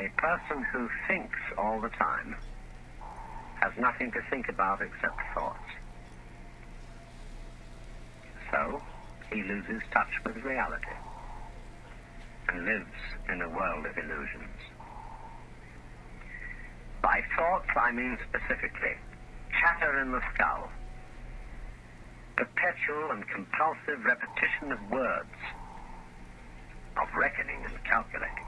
A person who thinks all the time has nothing to think about except thoughts. So, he loses touch with reality and lives in a world of illusions. By thoughts, I mean specifically chatter in the skull, perpetual and compulsive repetition of words, of reckoning and calculating.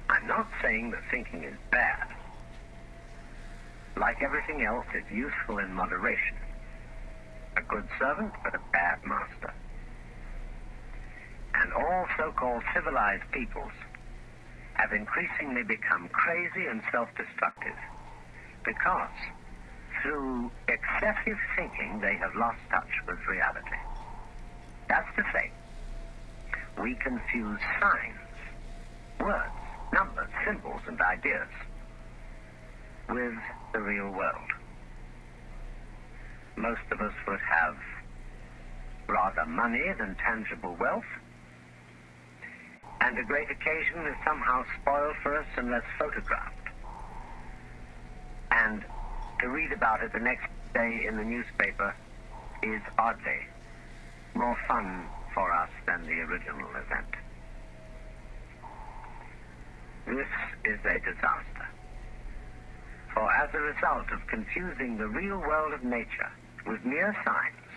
I'm not saying that thinking is bad. Like everything else, it's useful in moderation. A good servant, but a bad master. And all so-called civilized peoples have increasingly become crazy and self-destructive because through excessive thinking they have lost touch with reality. That's to say, we confuse signs, words, numbers, symbols, and ideas with the real world. Most of us would have rather money than tangible wealth, and a great occasion is somehow spoiled for us unless photographed. And to read about it the next day in the newspaper is oddly more fun for us than the original event. This is a disaster. For as a result of confusing the real world of nature with mere signs,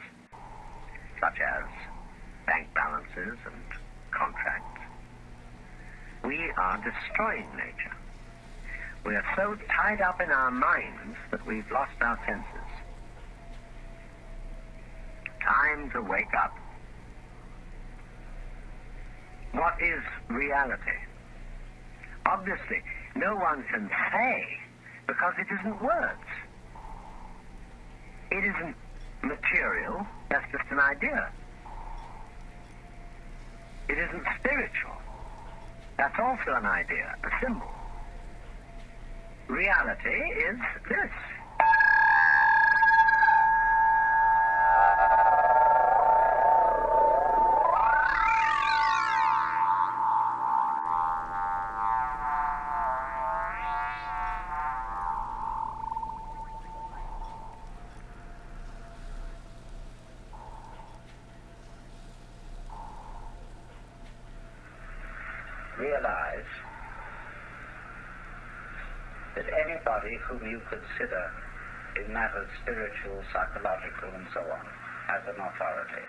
such as bank balances and contracts, we are destroying nature. We are so tied up in our minds that we've lost our senses. Time to wake up. What is reality? Obviously, no one can say because it isn't words. It isn't material, that's just an idea. It isn't spiritual, that's also an idea, a symbol. Reality is this. Realize that anybody whom you consider in matters spiritual, psychological, and so on, has an authority.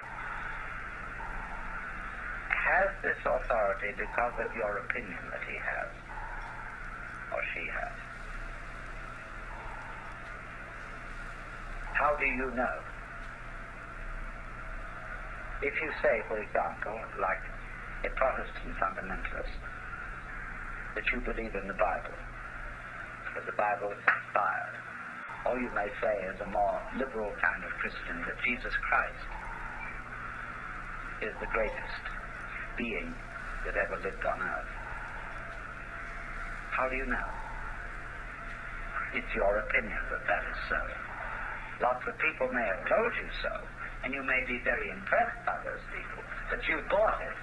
Has this authority because of your opinion that he has, or she has. How do you know? If you say, for example, like a Protestant fundamentalist, that you believe in the Bible, that the Bible is inspired, or you may say as a more liberal kind of Christian that Jesus Christ is the greatest being that ever lived on earth. How do you know? It's your opinion that that is so. Lots of people may have told you so, and you may be very impressed by those people, but you bought it.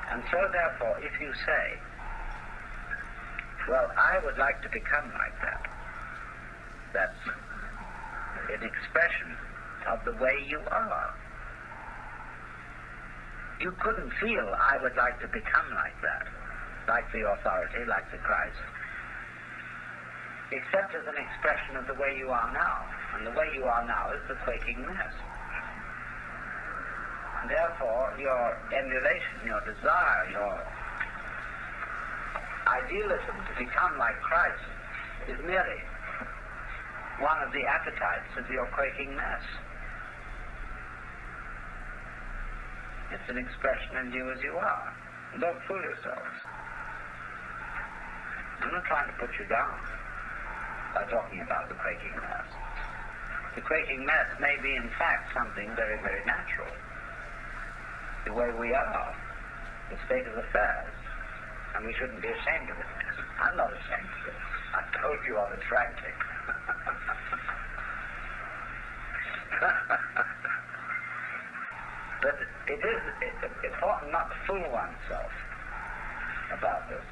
And so, therefore, if you say, well, I would like to become like that, that's an expression of the way you are. You couldn't feel, I would like to become like that, like the authority, like the Christ, except as an expression of the way you are now. And the way you are now is the quaking mess. Therefore, your emulation, your desire, your idealism to become like Christ is merely one of the appetites of your quaking mess. It's an expression in you as you are. Don't fool yourselves. I'm not trying to put you down by talking about the quaking mess. The quaking mess may be, in fact, something very, very natural. The way we are, the state of affairs, and we shouldn't be ashamed of it. I'm not ashamed of it. I told you I'm attractive. But it's important not to fool oneself about this.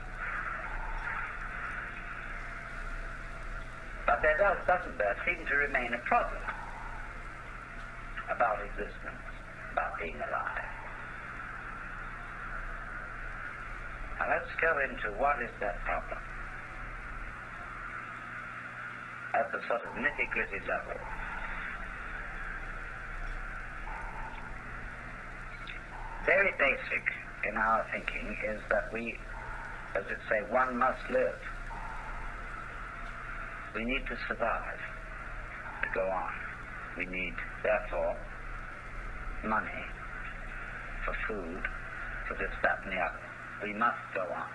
But doesn't there seem to remain a problem about existence, about being alive? Now let's go into what is that problem at the sort of nitty-gritty level. Very basic in our thinking is that we, as it say, one must live. We need to survive, to go on. We need, therefore, money for food, for this, that, and the other. We must go on.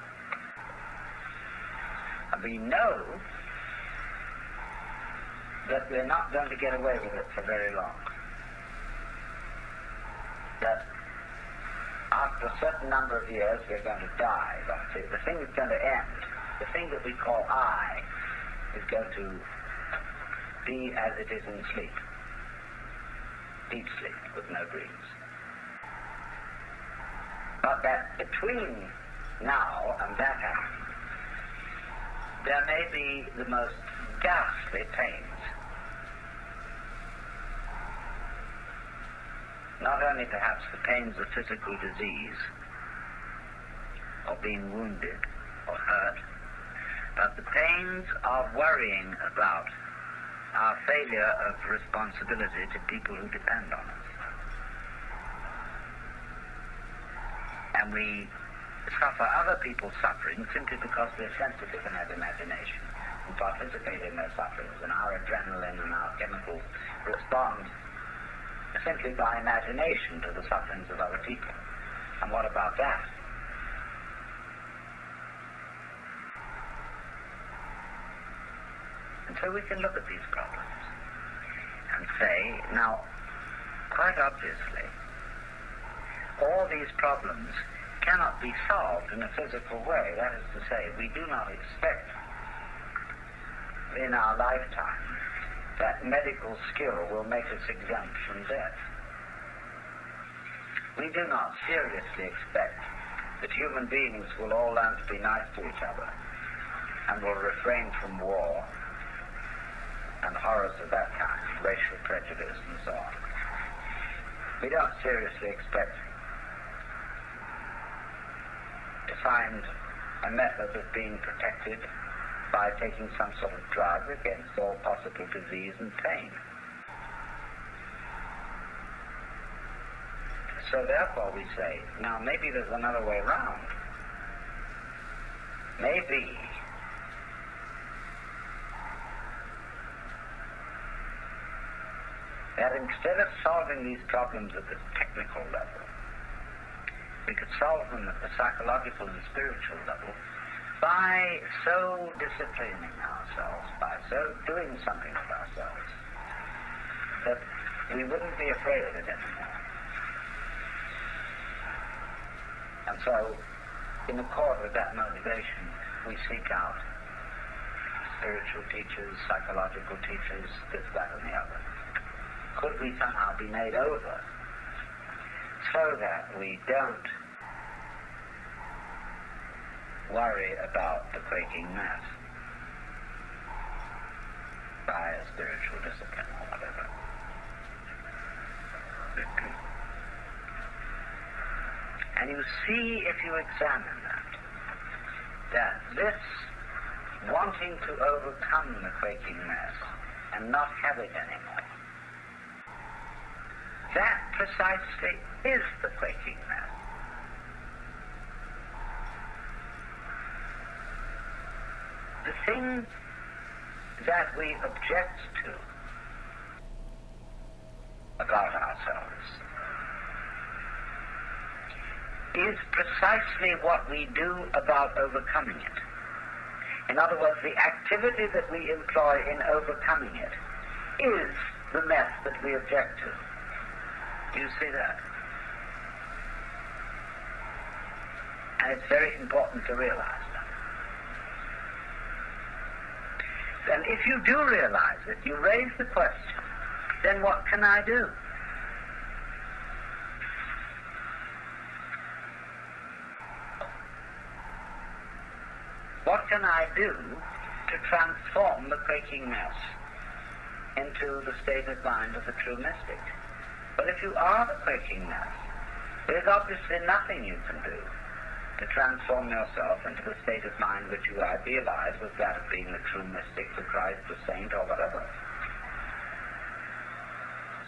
And we know that we're not going to get away with it for very long. That after a certain number of years we're going to die. The thing is going to end. The thing that we call I is going to be as it is in sleep. Deep sleep with no dreams. But that between now and that happening, there may be the most ghastly pains. Not only perhaps the pains of physical disease, or being wounded, or hurt, but the pains of worrying about our failure of responsibility to people who depend on us. And we suffer other people's suffering simply because we're sensitive and have imagination and participate in their sufferings, and our adrenaline and our chemicals respond simply by imagination to the sufferings of other people. And what about that? And so we can look at these problems and say, now, quite obviously, all these problems cannot be solved in a physical way. That is to say, we do not expect in our lifetime that medical skill will make us exempt from death. We do not seriously expect that human beings will all learn to be nice to each other and will refrain from war and horrors of that kind, racial prejudice and so on. We don't seriously expect to find a method of being protected by taking some sort of drug against all possible disease and pain. So therefore we say, now maybe there's another way around. Maybe that instead of solving these problems at the technical level, we could solve them at the psychological and spiritual level by so disciplining ourselves, by so doing something of ourselves, that we wouldn't be afraid of it anymore. And so, in accord with that motivation, we seek out spiritual teachers, psychological teachers, this, that, and the other. Could we somehow be made over so that we don't worry about the quaking mass by a spiritual discipline or whatever? And you see, if you examine that this wanting to overcome the quaking mass and not have it anymore, that precisely is the quaking mass. The thing that we object to about ourselves is precisely what we do about overcoming it. In other words, the activity that we employ in overcoming it is the mess that we object to. Do you see that? And it's very important to realize that. And if you do realize it, you raise the question, then what can I do? What can I do to transform the quaking mess into the state of mind of the true mystic? Well, if you are the quaking mess, there's obviously nothing you can do to transform yourself into the state of mind which you idealize as that of being the true mystic, the Christ, the saint, or whatever.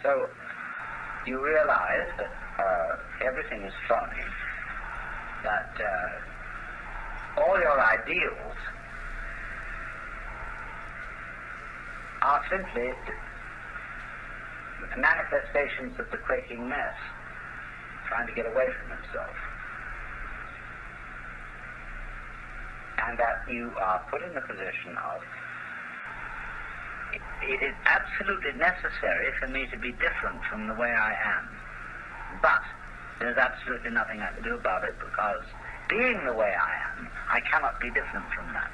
So you realize that everything is phony, that all your ideals are simply manifestations of the quaking mess, trying to get away from himself. And that you are put in the position of, it is absolutely necessary for me to be different from the way I am. But there's absolutely nothing I can do about it, because being the way I am, I cannot be different from that.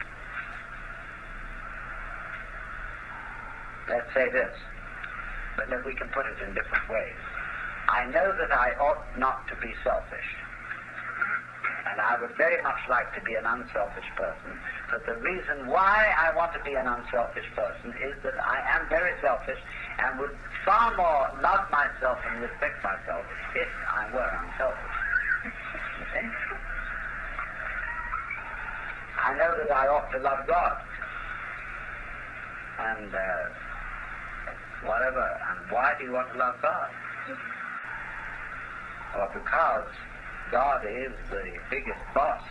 Let's say this, but then we can put it in different ways. I know that I ought not to be selfish, and I would very much like to be an unselfish person, but the reason why I want to be an unselfish person is that I am very selfish and would far more love myself and respect myself if I were unselfish. You see? I know that I ought to love God, and whatever. And why do you want to love God? Well, because God is the biggest boss,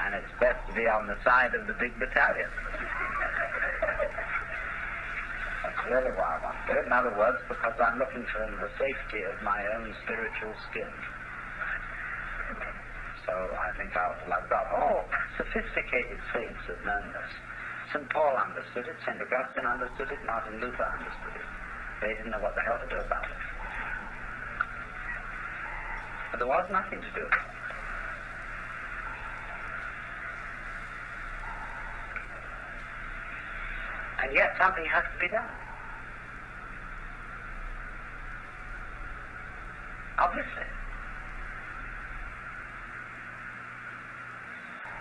and it's best to be on the side of the big battalion. That's really why I want to do it. In other words, because I'm looking for the safety of my own spiritual skin. So I think I ought to love God. Oh, sophisticated saints have known this. St. Paul understood it, St. Augustine understood it, Martin Luther understood it. They didn't know what the hell to do about it. But there was nothing to do with it. And yet something has to be done. Obviously.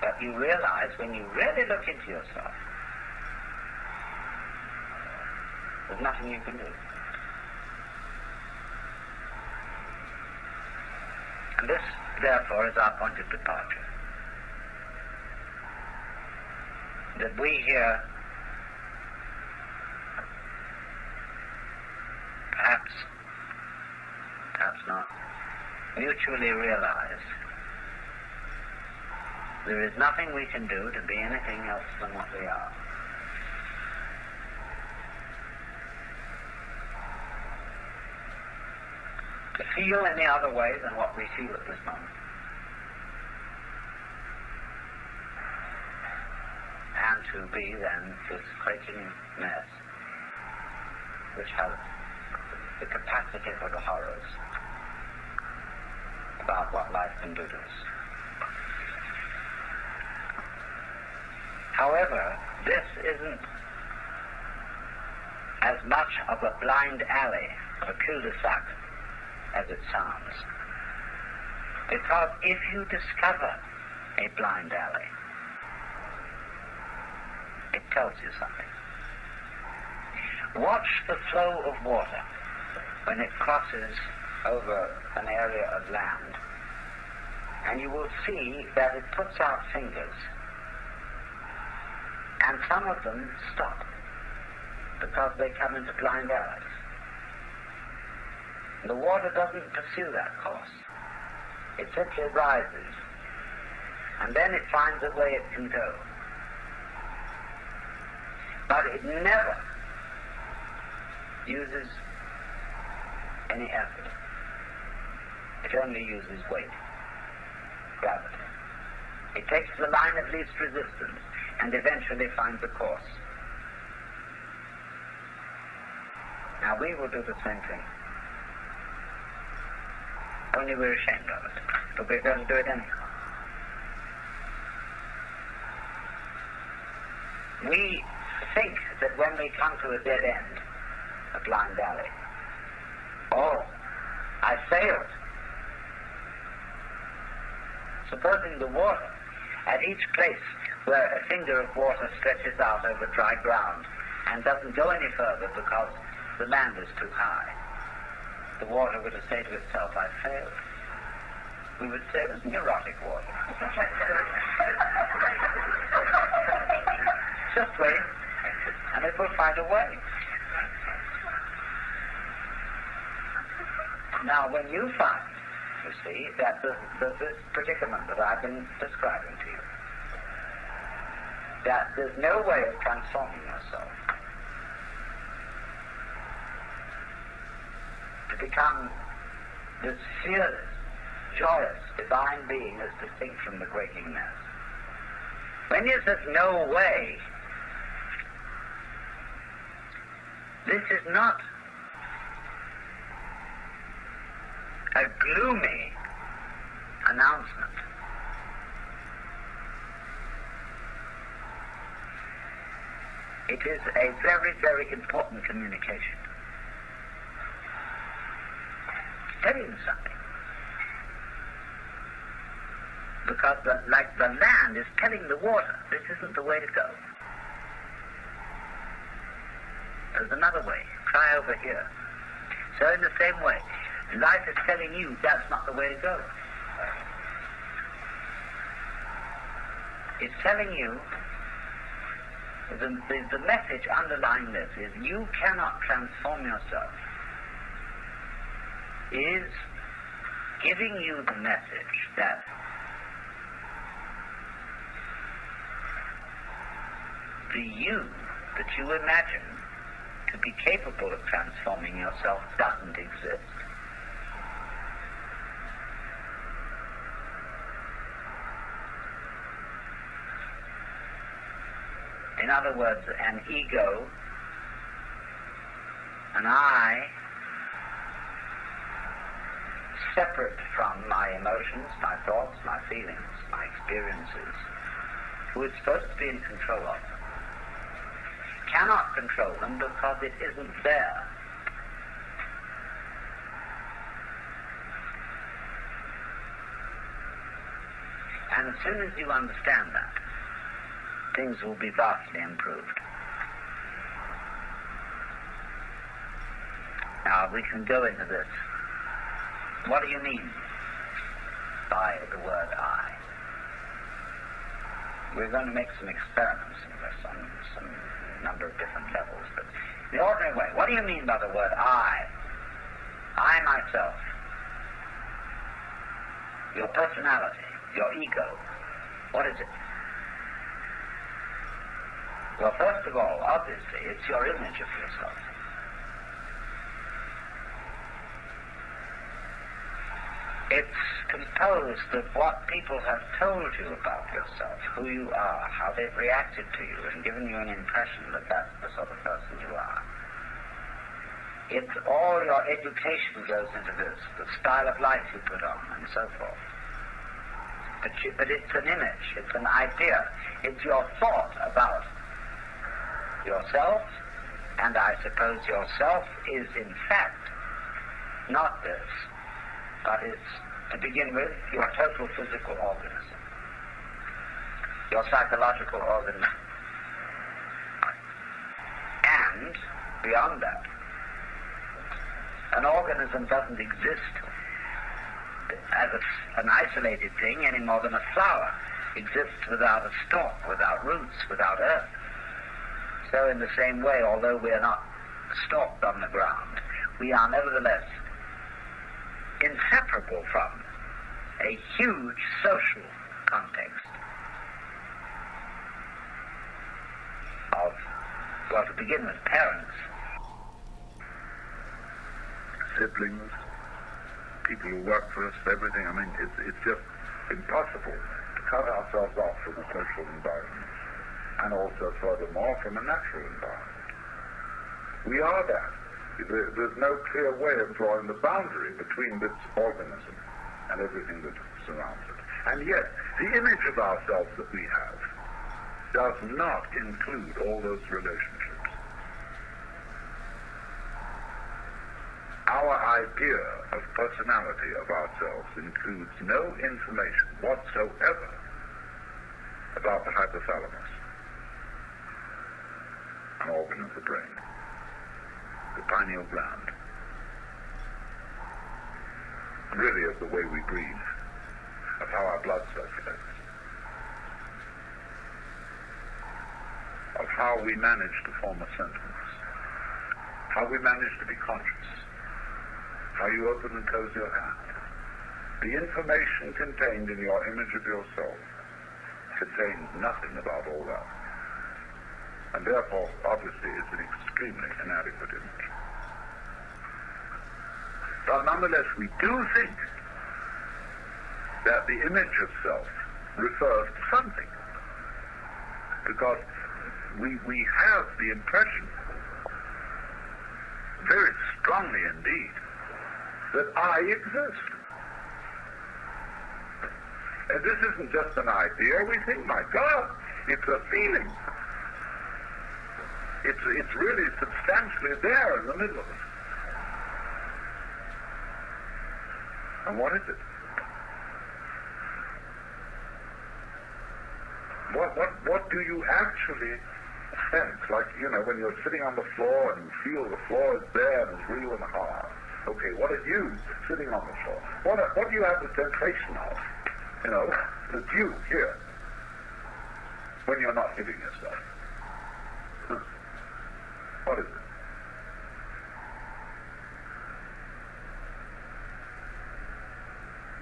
But you realize when you really look into yourself, there's nothing you can do. And this, therefore, is our point of departure. That we here, perhaps not, mutually realize there is nothing we can do to be anything else than what we are. To feel any other way than what we feel at this moment. And to be then this quaking mess which has the capacity for the horrors about what life can do to us. However, this isn't as much of a blind alley, a cul-de-sac, as it sounds. Because if you discover a blind alley, it tells you something. Watch the flow of water when it crosses over an area of land, and you will see that it puts out fingers, and some of them stop because they come into blind alleys. The water doesn't pursue that course. It simply rises, and then it finds a way it can go. But it never uses any effort. It only uses weight, gravity. It takes the line of least resistance and eventually finds a course. Now we will do the same thing. Only we're ashamed of it. But we're going to do it anyhow. We think that when we come to a dead end, a blind alley. Oh, I failed. Supposing the water, at each place where a finger of water stretches out over dry ground and doesn't go any further because the land is too high, the water would have said to itself, I failed. We would say it was neurotic water. Just wait, and it will find a way. Now, when you find, you see, that there's this predicament that I've been describing to you, that there's no way of transforming yourself to become this fearless, joyous, divine being as distinct from the quaking mass. When you say no way, this is not a gloomy announcement. It is a very, very important communication. It's telling you something. Because like the land is telling the water, this isn't the way to go. There's another way. Try over here. So in the same way, life is telling you that's not the way to go. It's telling you, the message underlying this is you cannot transform yourself. Is giving you the message that the you that you imagine to be capable of transforming yourself doesn't exist. In other words, an ego, an I, separate from my emotions, my thoughts, my feelings, my experiences, who is supposed to be in control of them, cannot control them because it isn't there. And as soon as you understand that, things will be vastly improved. Now, we can go into this. What do you mean by the word I? We're going to make some experiments in this on some number of different levels, but the ordinary way, what do you mean by the word I? I myself. Your personality, your ego. What is it? Well, first of all, obviously, it's your image of yourself. It's composed of what people have told you about yourself, who you are, how they've reacted to you, and given you an impression that that's the sort of person you are. It's all your education goes into this, the style of life you put on, and so forth. But it's an image, it's an idea, it's your thought about yourself, and I suppose yourself is in fact not this, but it's, to begin with, your total physical organism, your psychological organism. And, beyond that, an organism doesn't exist as an isolated thing any more than a flower exists without a stalk, without roots, without earth. So in the same way, although we are not stalked on the ground, we are nevertheless inseparable from a huge social context of, well, to begin with, parents, siblings, people who work for us, everything. I mean, it's just impossible to cut ourselves off from a social environment, and also, furthermore, from a natural environment. We are that. There's no clear way of drawing the boundary between this organism and everything that surrounds it. And yet, the image of ourselves that we have does not include all those relationships. our idea of personality of ourselves includes no information whatsoever about the hypothalamus, an organ of the brain, the pineal gland, really of the way we breathe, of how our blood circulates, of how we manage to form a sentence, how we manage to be conscious, how you open and close your hand. The information contained in your image of yourself contains nothing about all that. And therefore, obviously, it's an extremely inadequate image. But nonetheless, we do think that the image of self refers to something. Because we have the impression, very strongly indeed, that I exist. And this isn't just an idea. We think, my God, it's a feeling. It's really substantially there in the middle of it. And what is it? What do you actually sense? Like, when you're sitting on the floor and you feel the floor is there and it's real and hard. Okay, what are you sitting on the floor? What do you have the sensation of? It's you here when you're not hitting yourself. What is it?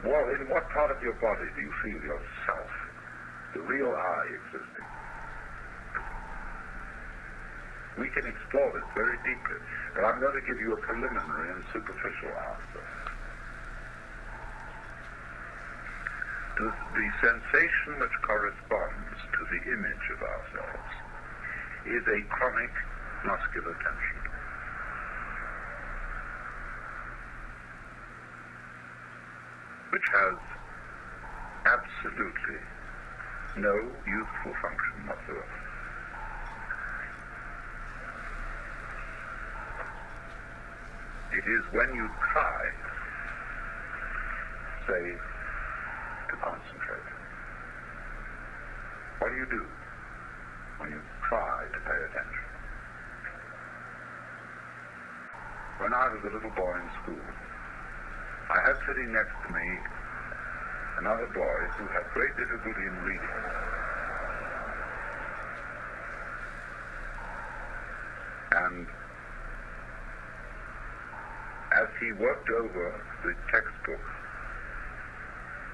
Well, in what part of your body do you feel yourself, the real I, existing? We can explore this very deeply, but I'm going to give you a preliminary and superficial answer. The sensation which corresponds to the image of ourselves is a chronic muscular tension. Which has absolutely no useful function whatsoever. It is when you try, say, to concentrate. What do you do when you try to pay attention? When I was a little boy in school, I had sitting next to me another boy who had great difficulty in reading. And as he worked over the textbook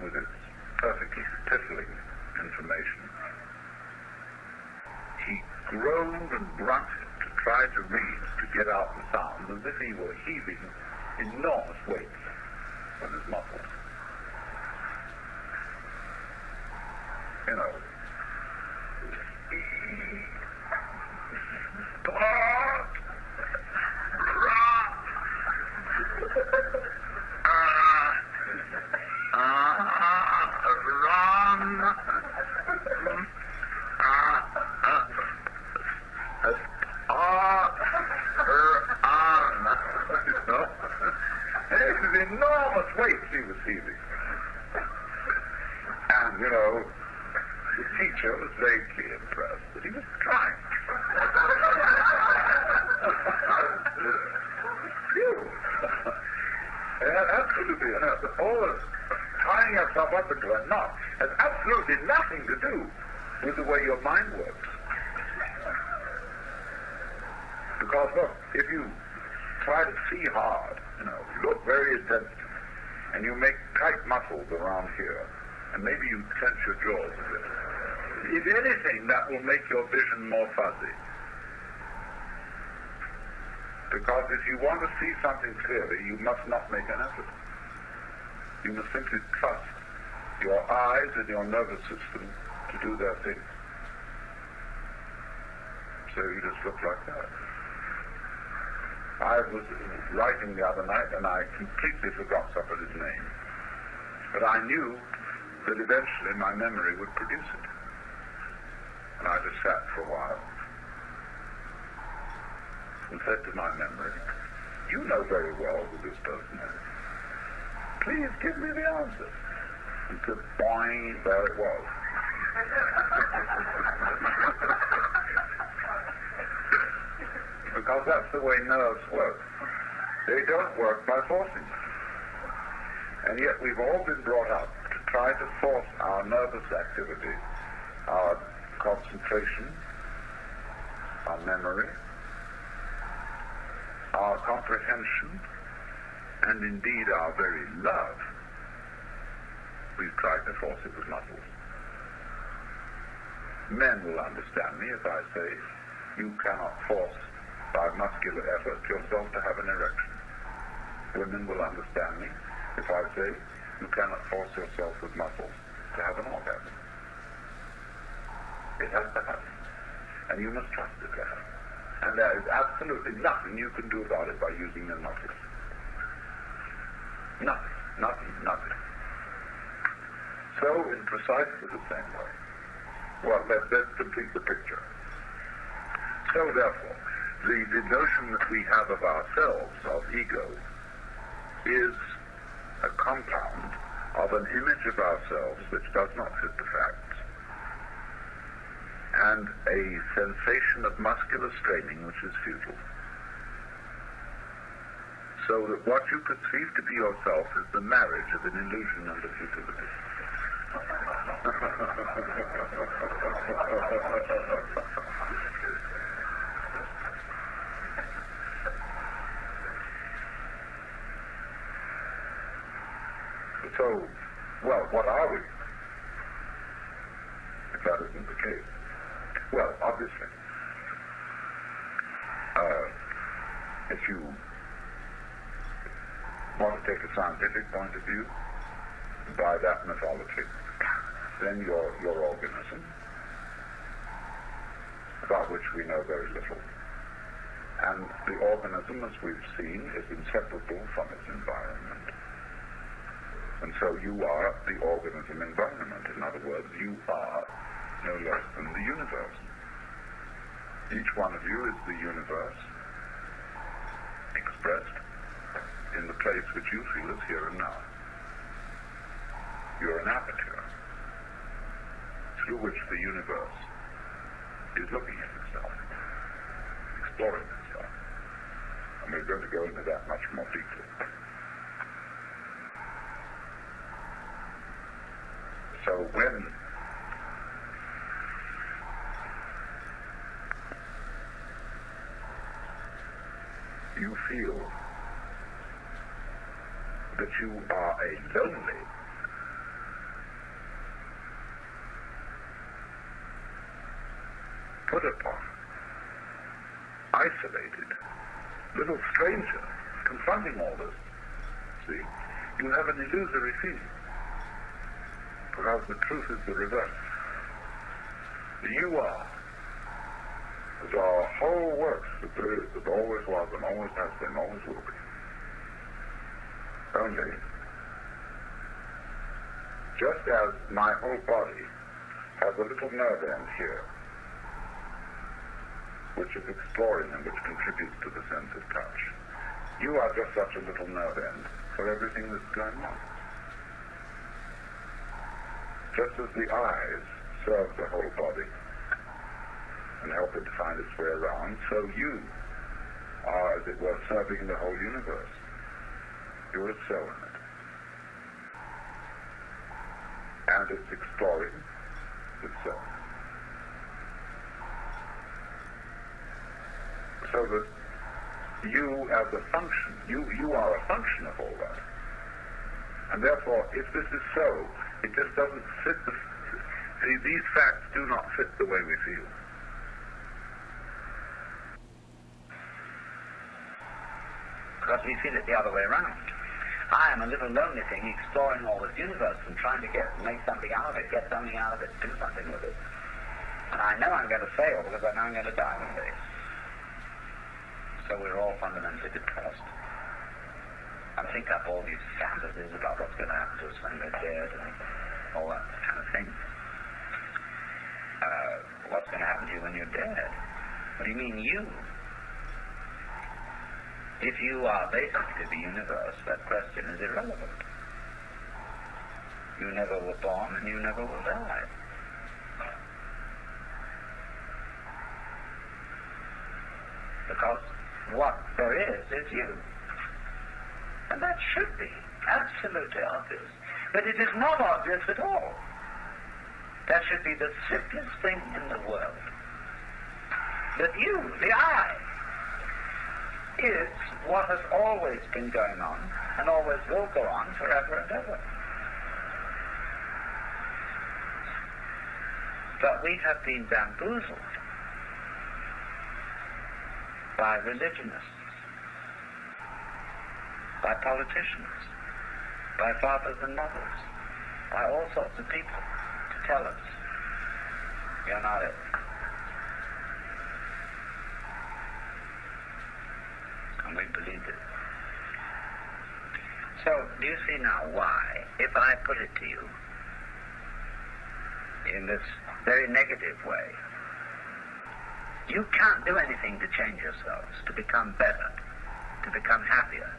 with its perfectly stifling information, he groaned and grunted to try to read, to get out the sound, as if he were heaving enormous weights on his muscles. Enormous weights he was heaving. And, the teacher was vaguely impressed that he was trying. Absolutely, all this tying yourself up into a knot has absolutely nothing to do with the way your mind works. Because, look, if you try to see hard, look very intensely, and you make tight muscles around here, and maybe you tense your jaws a bit. If anything, that will make your vision more fuzzy. Because if you want to see something clearly, you must not make an effort. You must simply trust your eyes and your nervous system to do their thing. So you just look like that. I was writing the other night and I completely forgot somebody's name. But I knew that eventually my memory would produce it. And I just sat for a while and said to my memory, You know very well who this person is. Please give me the answer. He said, boing, there it was. Because that's the way nerves work. They don't work by forcing. And yet we've all been brought up to try to force our nervous activity, our concentration, our memory, our comprehension, and indeed our very love. We've tried to force it with muscles. Men will understand me if I say you cannot force by muscular effort yourself to have an erection. Women will understand me if I say you cannot force yourself with muscles to have an orgasm. It has to happen. And you must trust it to happen. And there is absolutely nothing you can do about it by using your muscles. Nothing. So, in precisely the same way. Well, let's complete the picture. So, therefore, the notion that we have of ourselves, of ego, is a compound of an image of ourselves which does not fit the facts, and a sensation of muscular straining which is futile. So that what you perceive to be yourself is the marriage of an illusion and a futility. So, well, what are we? If that isn't the case. Well, obviously, if you want to take a scientific point of view, by that mythology, then your organism, about which we know very little, and the organism, as we've seen, is inseparable from its environment. And so you are the organism environment. In other words, you are no less than the universe. Each one of you is the universe expressed in the place which you feel is here and now. You're an aperture through which the universe is looking at itself, exploring itself. And we're going to go into that much more deeply. So when you feel that you are a lonely, put upon, isolated, little stranger confronting all this, see, you have an illusory feeling. Because the truth is the reverse. You are, as our whole works, that there is, that always was and always has been, always will be. Only, just as my whole body has a little nerve end here, which is exploring and which contributes to the sense of touch, you are just such a little nerve end for everything that's going on. Just as the eyes serve the whole body and help it to find its way around, so you are, as it were, serving the whole universe. You're a cell in it. And it's exploring itself. So that you as a function, you are a function of all that. And therefore, if this is so, it just doesn't fit these facts do not fit the way we feel. Because we feel it the other way around. I am a little lonely thing exploring all this universe and trying to make something out of it, get something out of it, do something with it. And I know I'm going to fail because I know I'm going to die one day. So we're all fundamentally depressed. And think up all these fantasies about what's going to happen to us when we're dead and all that kind of thing. What's going to happen to you when you're dead? What do you mean, you? If you are basically the universe, that question is irrelevant. You never were born and you never will die. Because what there is you. And that should be absolutely obvious. But it is not obvious at all. That should be the simplest thing in the world. That you, the I, is what has always been going on and always will go on forever and ever. But we have been bamboozled by religionists, by politicians, by fathers and mothers, by all sorts of people to tell us, you're not it. And we believed it. So, do you see now why, if I put it to you in this very negative way, you can't do anything to change yourselves, to become better, to become happier,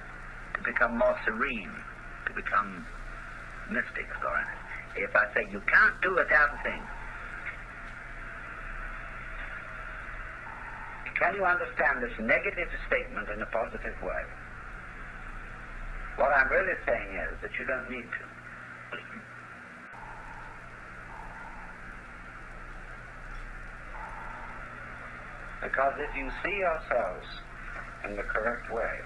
to become more serene, to become mystics or anything. If I say you can't do a damn thing, can you understand this negative statement in a positive way? What I'm really saying is that you don't need to. Because if you see yourselves in the correct way,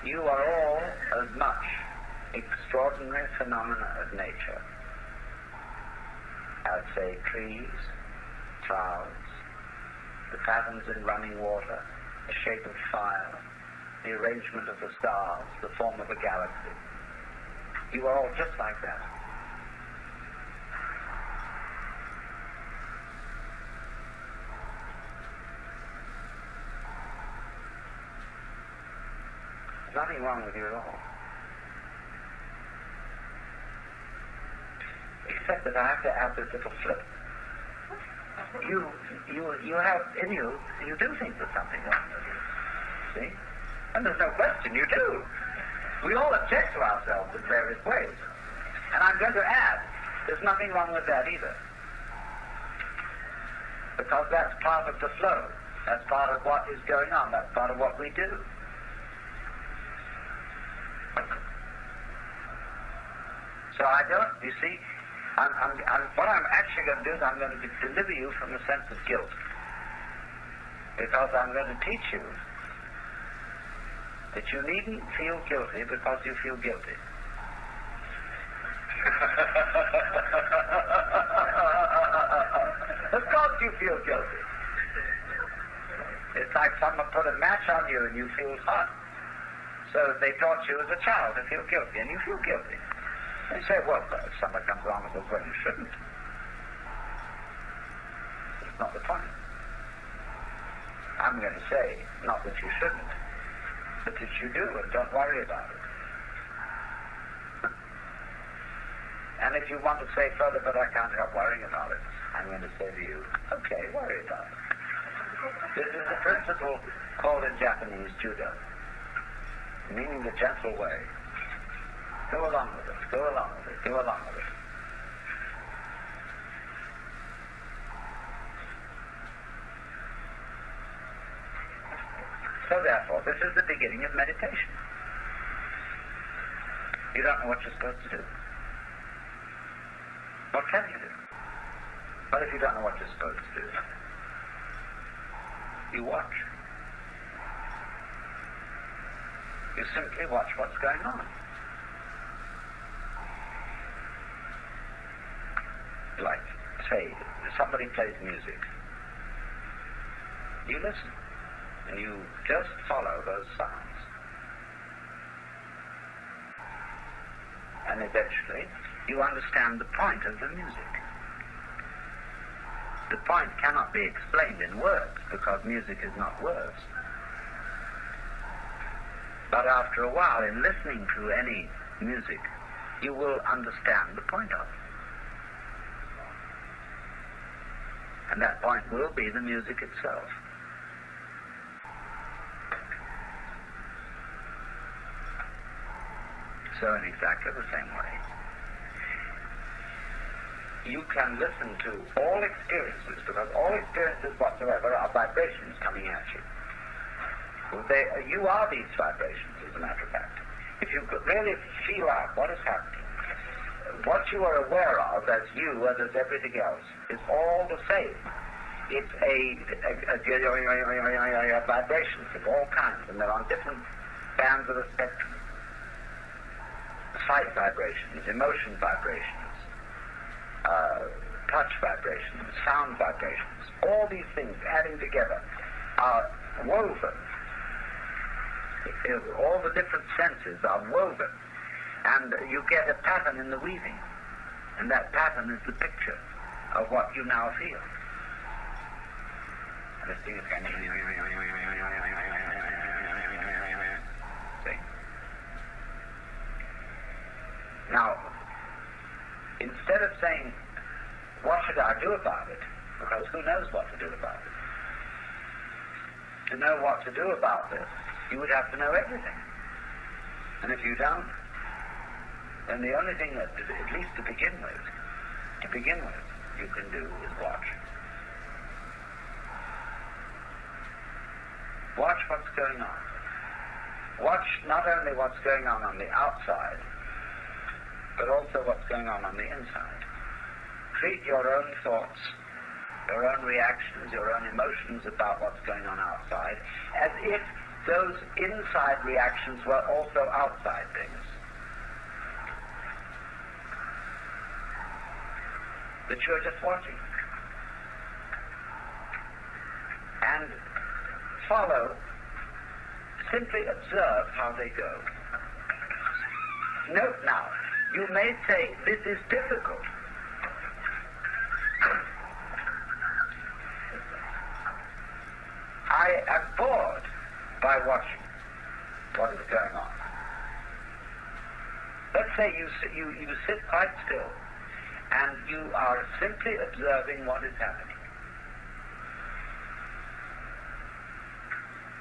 you are all as much extraordinary phenomena of nature as, say, trees, clouds, the patterns in running water, the shape of fire, the arrangement of the stars, the form of a galaxy. You are all just like that. There's nothing wrong with you at all. Except that I have to add this little flip. You have in you, you do think there's something wrong with you. See? And there's no question, you do. We all object to ourselves in various ways. And I'm going to add, there's nothing wrong with that either. Because that's part of the flow. That's part of what is going on. That's part of what we do. So I don't, you see, what I'm actually going to do is I'm going to deliver you from a sense of guilt. Because I'm going to teach you that you needn't feel guilty because you feel guilty. Of course you feel guilty. It's like someone put a match on you and you feel hot. So they taught you as a child to feel guilty, and you feel guilty. They say, well, if somebody comes along and says, well, you shouldn't. It's not the point. I'm going to say, not that you shouldn't, but that you do, and don't worry about it. And if you want to say further, but I can't help worrying about it, I'm going to say to you, okay, worry about it. This is a principle called in Japanese judo, meaning the gentle way. Go along with it, go along with it, go along with it. So therefore, this is the beginning of meditation. You don't know what you're supposed to do. What can you do? What if you don't know what you're supposed to do? You watch. You simply watch what's going on. Like, say, somebody plays music. You listen, and you just follow those sounds. And eventually, you understand the point of the music. The point cannot be explained in words, because music is not words. But after a while, in listening to any music, you will understand the point of it. And that point will be the music itself. So in exactly the same way, you can listen to all experiences, because all experiences whatsoever are vibrations coming at you. You are these vibrations, as a matter of fact. If you could really feel out what is happening, what you are aware of as you and as everything else is all the same. It's a vibrations of all kinds, and they're on different bands of the spectrum. Sight vibrations, emotion vibrations, touch vibrations, sound vibrations. All these things adding together are woven. All the different senses are woven, and you get a pattern in the weaving, and that pattern is the picture of what you now feel. This thing is kind of... See? Now, instead of saying, what should I do about it? Because who knows what to do about it? To know what to do about this, you would have to know everything. And if you don't, then the only thing that, at least to begin with, you can do is watch. Watch what's going on. Watch not only what's going on the outside, but also what's going on the inside. Treat your own thoughts, your own reactions, your own emotions about what's going on outside as if those inside reactions were also outside things. That you're just watching. And follow, simply observe how they go. Note now, you may say, this is difficult. I am bored by watching what is going on. Let's say you sit quite still and you are simply observing what is happening.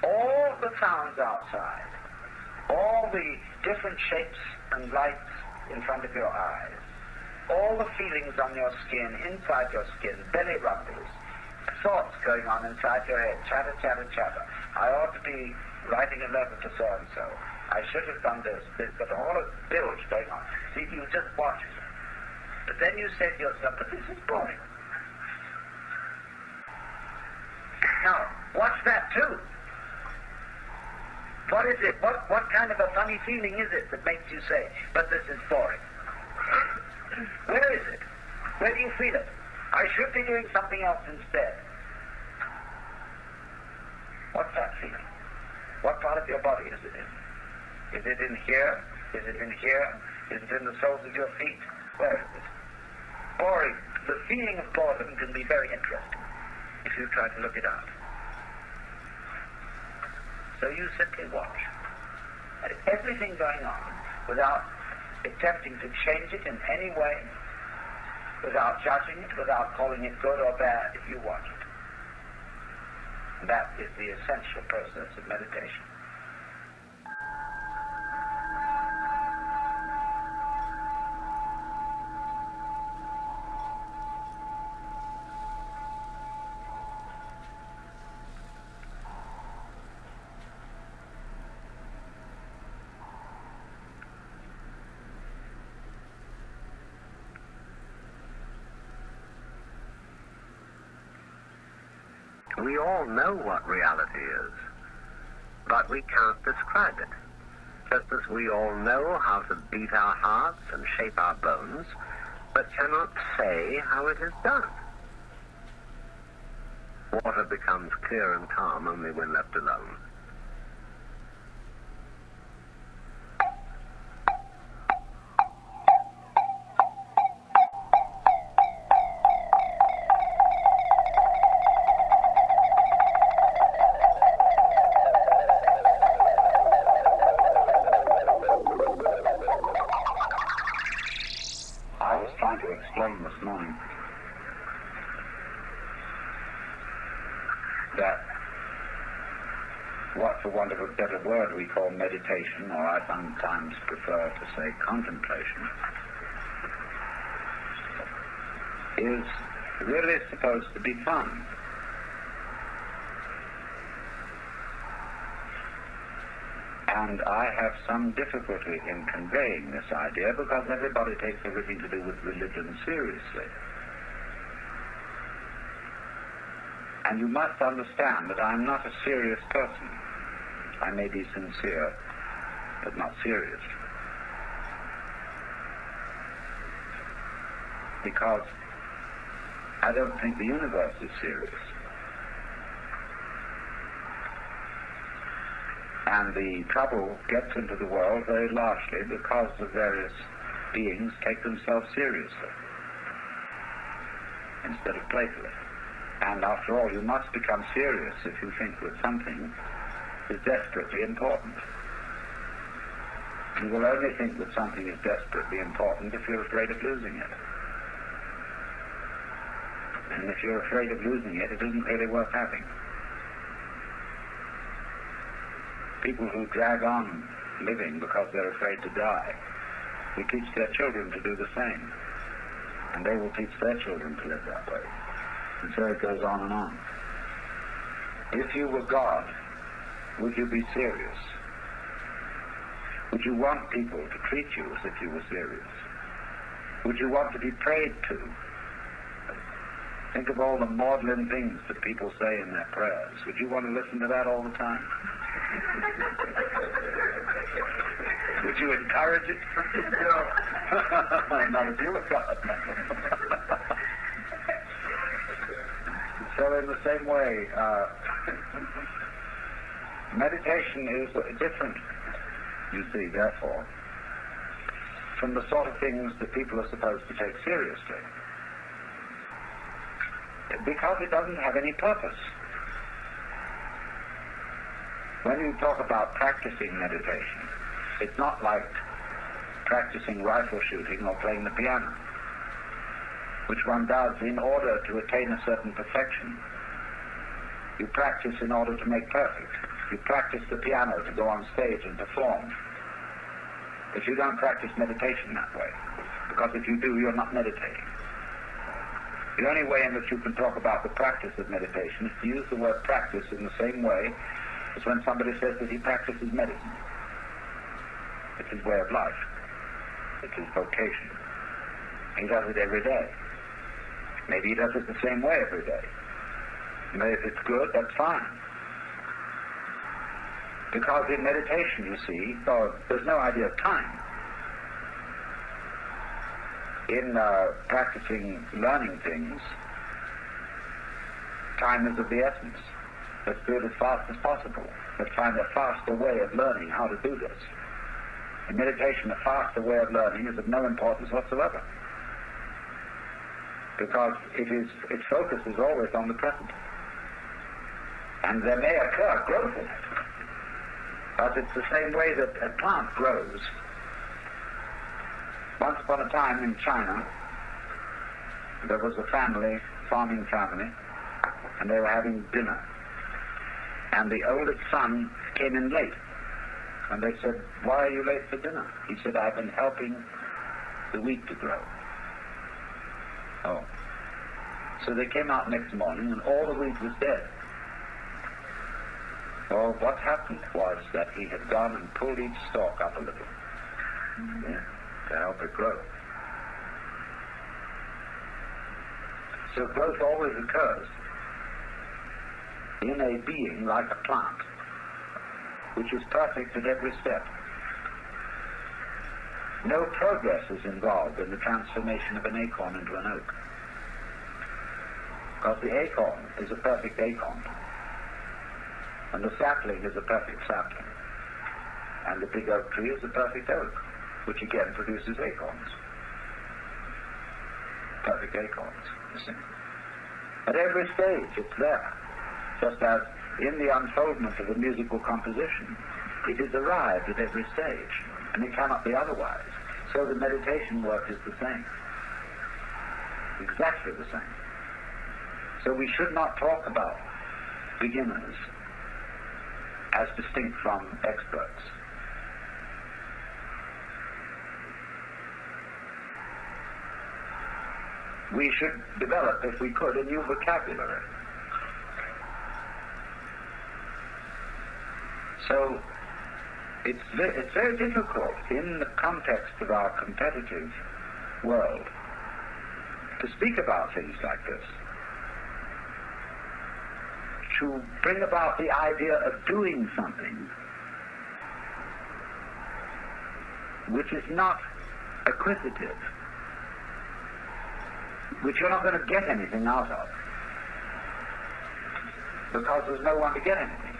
All the sounds outside, all the different shapes and lights in front of your eyes, all the feelings on your skin, inside your skin, belly rumbles, thoughts going on inside your head, chatter, chatter, chatter. I ought to be writing a letter to so-and-so. I should have done this, but all of bills going on. See, you just watch it. But then you say to yourself, but this is boring. Now, watch that too. What is it? What kind of a funny feeling is it that makes you say, but this is boring? Where is it? Where do you feel it? I should be doing something else instead. What's that feeling? What part of your body is it in? Is it in here? Is it in here? Is it in the soles of your feet? Where is it? Boring. The feeling of boredom can be very interesting if you try to look it out. So you simply watch at everything going on without attempting to change it in any way, without judging it, without calling it good or bad. If you watch it. And that is the essential process of meditation. We all know what reality is, but we can't describe it. Just as we all know how to beat our hearts and shape our bones, but cannot say how it is done. Water becomes clear and calm only when left alone. This morning that what what, for want of a better word, we call meditation, or I sometimes prefer to say contemplation, is really supposed to be fun. And I have some difficulty in conveying this idea because everybody takes everything to do with religion seriously. And you must understand that I'm not a serious person. I may be sincere, but not serious. Because I don't think the universe is serious. And the trouble gets into the world very largely because the various beings take themselves seriously instead of playfully. And after all, you must become serious if you think that something is desperately important. You will only think that something is desperately important if you're afraid of losing it. And if you're afraid of losing it, it isn't really worth having. People who drag on living because they're afraid to die, we teach their children to do the same. And they will teach their children to live that way. And so it goes on and on. If you were God, would you be serious? Would you want people to treat you as if you were serious? Would you want to be prayed to? Think of all the maudlin things that people say in their prayers. Would you want to listen to that all the time? Would you encourage it? No. Not if you were God. So in the same way, meditation is different, you see, therefore, from the sort of things that people are supposed to take seriously. Because it doesn't have any purpose. When you talk about practicing meditation, it's not like practicing rifle shooting or playing the piano, which one does in order to attain a certain perfection. You practice in order to make perfect. You practice the piano to go on stage and perform. But you don't practice meditation that way, because if you do, you're not meditating. The only way in which you can talk about the practice of meditation is to use the word practice in the same way as when somebody says that he practices medicine. It's his way of life. It's his vocation. He does it every day. Maybe he does it the same way every day. Maybe if it's good, that's fine. Because in meditation, you see, there's no idea of time. In practicing learning things, time is of the essence. Let's do it as fast as possible. Let's find a faster way of learning how to do this. In meditation, a faster way of learning is of no importance whatsoever, because its focus is always on the present. And there may occur growth in it, but it's the same way that a plant grows. Once upon a time in China, there was a farming family, and they were having dinner. And the oldest son came in late. And they said, "Why are you late for dinner?" He said, "I've been helping the wheat to grow." Oh. So they came out next morning, and all the wheat was dead. Well, what happened was that he had gone and pulled each stalk up a little. Yeah. To help it grow. So growth always occurs in a being like a plant, which is perfect at every step. No progress is involved in the transformation of an acorn into an oak, because the acorn is a perfect acorn, and the sapling is a perfect sapling, and the big oak tree is a perfect oak, which again produces acorns. Perfect acorns, you see. At every stage it's there. Just as in the unfoldment of a musical composition, it is arrived at every stage, and it cannot be otherwise. So the meditation work is the same. Exactly the same. So we should not talk about beginners as distinct from experts. We should develop, if we could, a new vocabulary. So it's very difficult in the context of our competitive world to speak about things like this, to bring about the idea of doing something which is not acquisitive, which you're not going to get anything out of, because there's no one to get anything.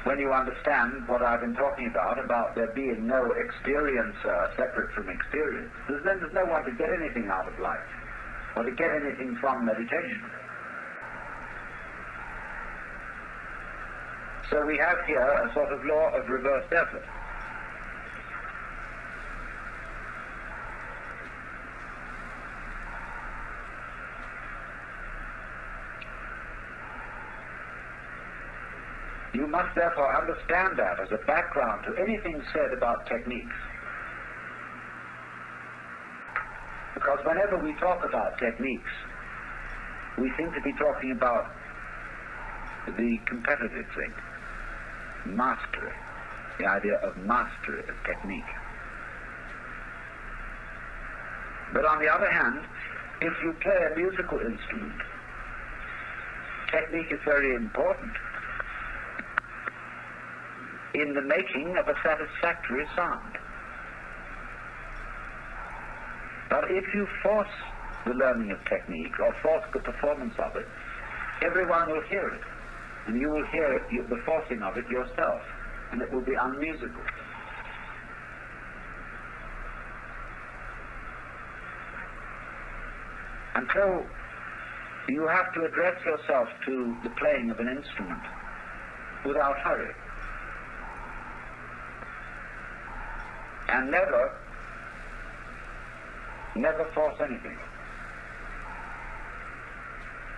When you understand what I've been talking about there being no experiencer separate from experience, then there's no one to get anything out of life, or to get anything from meditation. So we have here a sort of law of reversed effort. You must therefore understand that as a background to anything said about techniques. Because whenever we talk about techniques, we seem to be talking about the competitive thing, mastery, the idea of mastery of technique. But on the other hand, if you play a musical instrument, technique is very important in the making of a satisfactory sound. But if you force the learning of technique or force the performance of it, everyone will hear it, and you will hear it, the forcing of it yourself, and it will be unmusical. And so you have to address yourself to the playing of an instrument without hurry. And never force anything.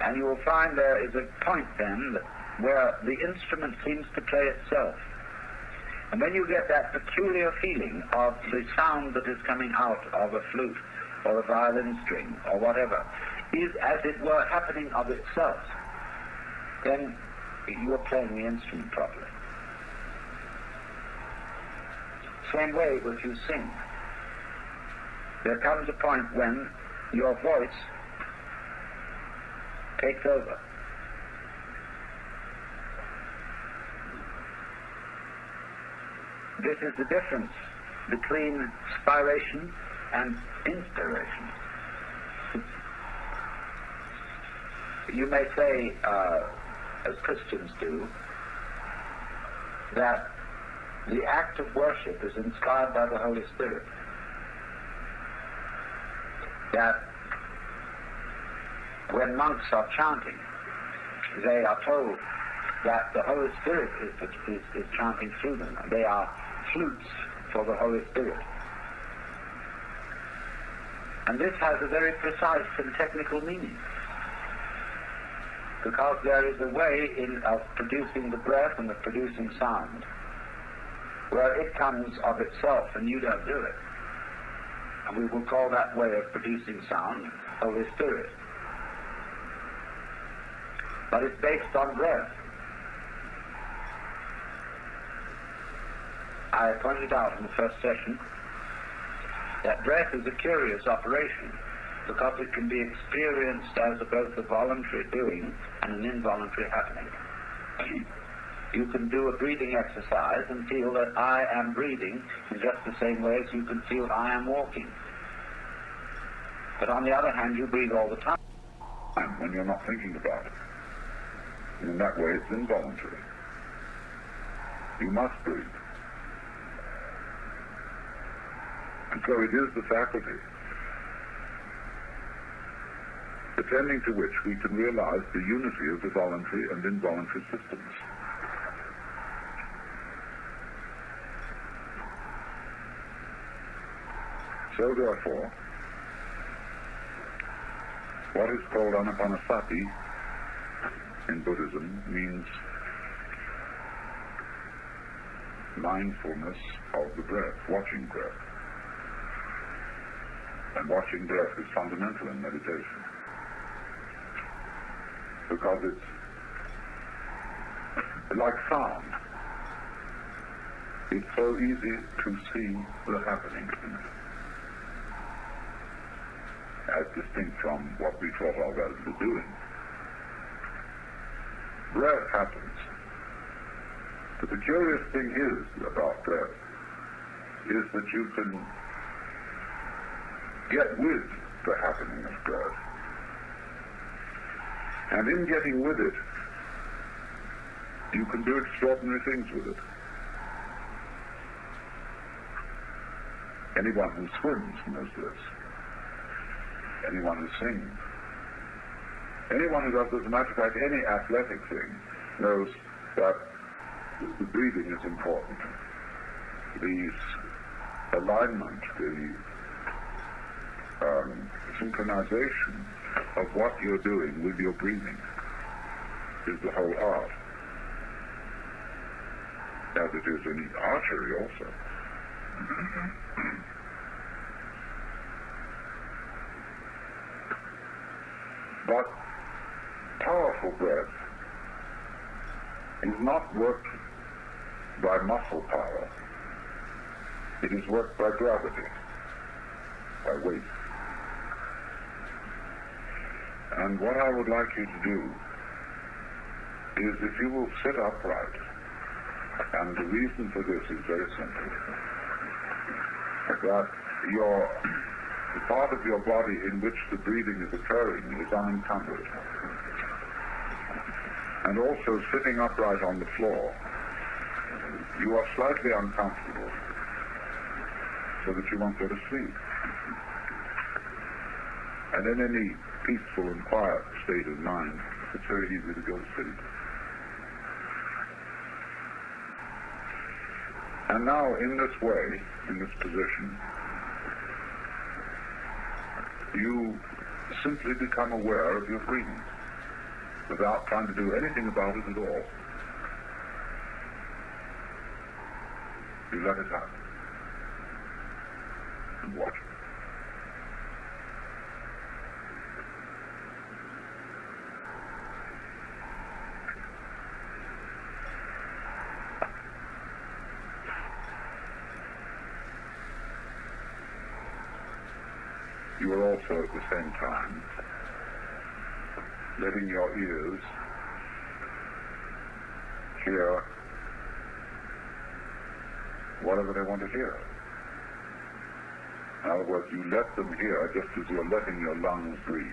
And you will find there is a point then where the instrument seems to play itself. And when you get that peculiar feeling of the sound that is coming out of a flute or a violin string or whatever is as it were happening of itself, then you are playing the instrument properly. Same way if you sing. There comes a point when your voice takes over. This is the difference between spiration and inspiration. You may say, as Christians do, that the act of worship is inspired by the Holy Spirit. That when monks are chanting, they are told that the Holy Spirit is chanting through them. They are flutes for the Holy Spirit. And this has a very precise and technical meaning, because there is a way of producing the breath and of producing sound where it comes of itself and you don't do it. And we will call that way of producing sound Holy Spirit. But it's based on breath. I pointed out in the first session that breath is a curious operation because it can be experienced as both a voluntary doing and an involuntary happening. You can do a breathing exercise and feel that I am breathing in just the same way as you can feel I am walking. But on the other hand, you breathe all the time. When you're not thinking about it. And in that way, it's involuntary. You must breathe. And so it is the faculty attending to which we can realize the unity of the voluntary and involuntary systems. So therefore, what is called anapanasati in Buddhism means mindfulness of the breath, watching breath. And watching breath is fundamental in meditation, because it's like sound. It's so easy to see the happening in it, as distinct from what we thought ourselves were doing. Breath happens. But the curious thing is about breath is that you can get with the happening of breath. And in getting with it, you can do extraordinary things with it. Anyone who swims knows this. Anyone who sings. Anyone who does, as a matter of fact, any athletic thing knows that the breathing is important. The alignment, the synchronization of what you're doing with your breathing is the whole art. As it is in archery also. But powerful breath is not worked by muscle power. It is worked by gravity, by weight. And what I would like you to do is, if you will sit upright, and the reason for this is very simple, that the part of your body in which the breathing is occurring is unencumbered. And also, sitting upright on the floor, you are slightly uncomfortable, so that you won't go to sleep. And in any peaceful and quiet state of mind, it's very easy to go to sleep. And now, in this way, in this position, you simply become aware of your breathing without trying to do anything about it at all. You let it happen and watch it. You are also at the same time letting your ears hear whatever they want to hear. In other words, you let them hear just as you're letting your lungs breathe.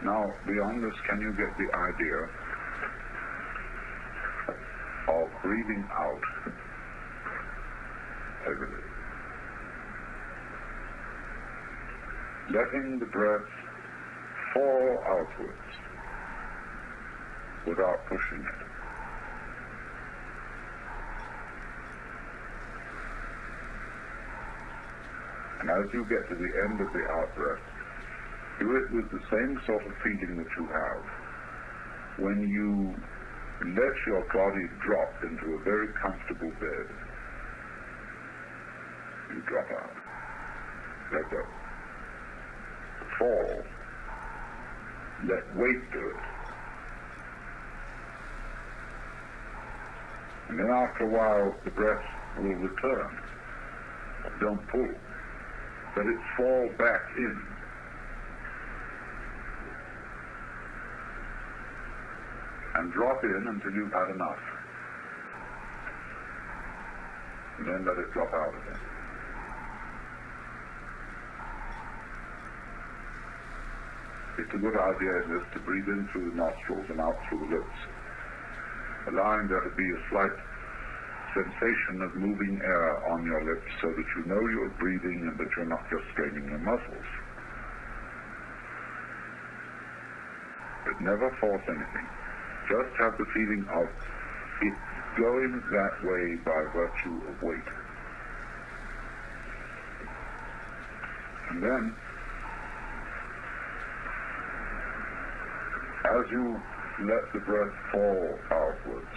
Now, beyond this, can you get the idea of breathing out heavily? Letting the breath fall outwards without pushing it. And as you get to the end of the out-breath, do it with the same sort of feeling that you have when you let your body drop into a very comfortable bed. You drop out. Let go. Fall. Let weight do it. And then after a while, the breath will return. Don't pull. Let it fall back in. And drop in until you've had enough. And then let it drop out again. It's a good idea in this to breathe in through the nostrils and out through the lips, allowing there to be a slight sensation of moving air on your lips so that you know you're breathing and that you're not just straining your muscles. But never force anything. Just have the feeling of it going that way by virtue of weight. And then as you let the breath fall outwards,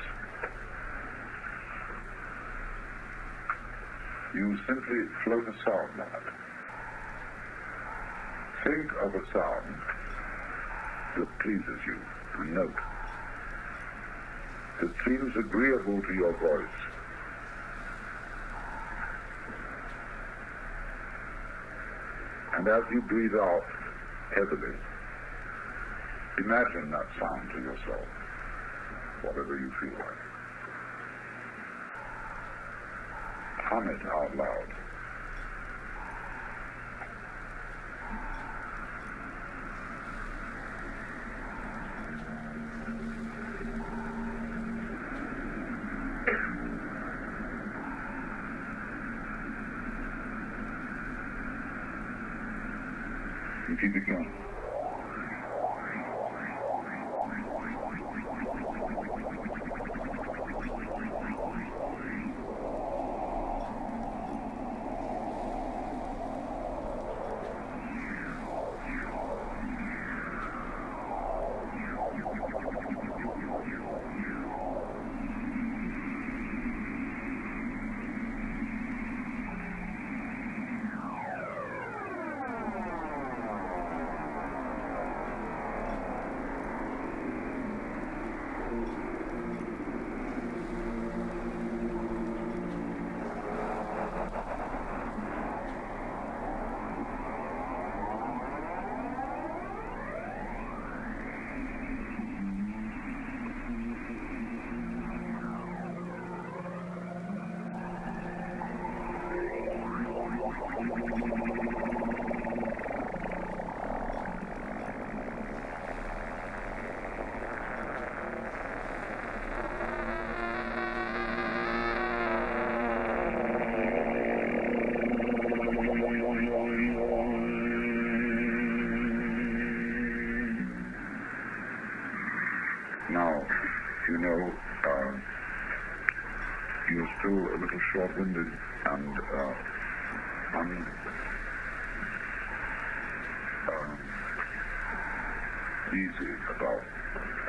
you simply float a sound on it. Think of a sound that pleases you, a note that seems agreeable to your voice. And as you breathe out heavily, imagine that sound to yourself, whatever you feel like. Hum it out loud. And keep it going. Now, you know, you're still a little short-winded and easy about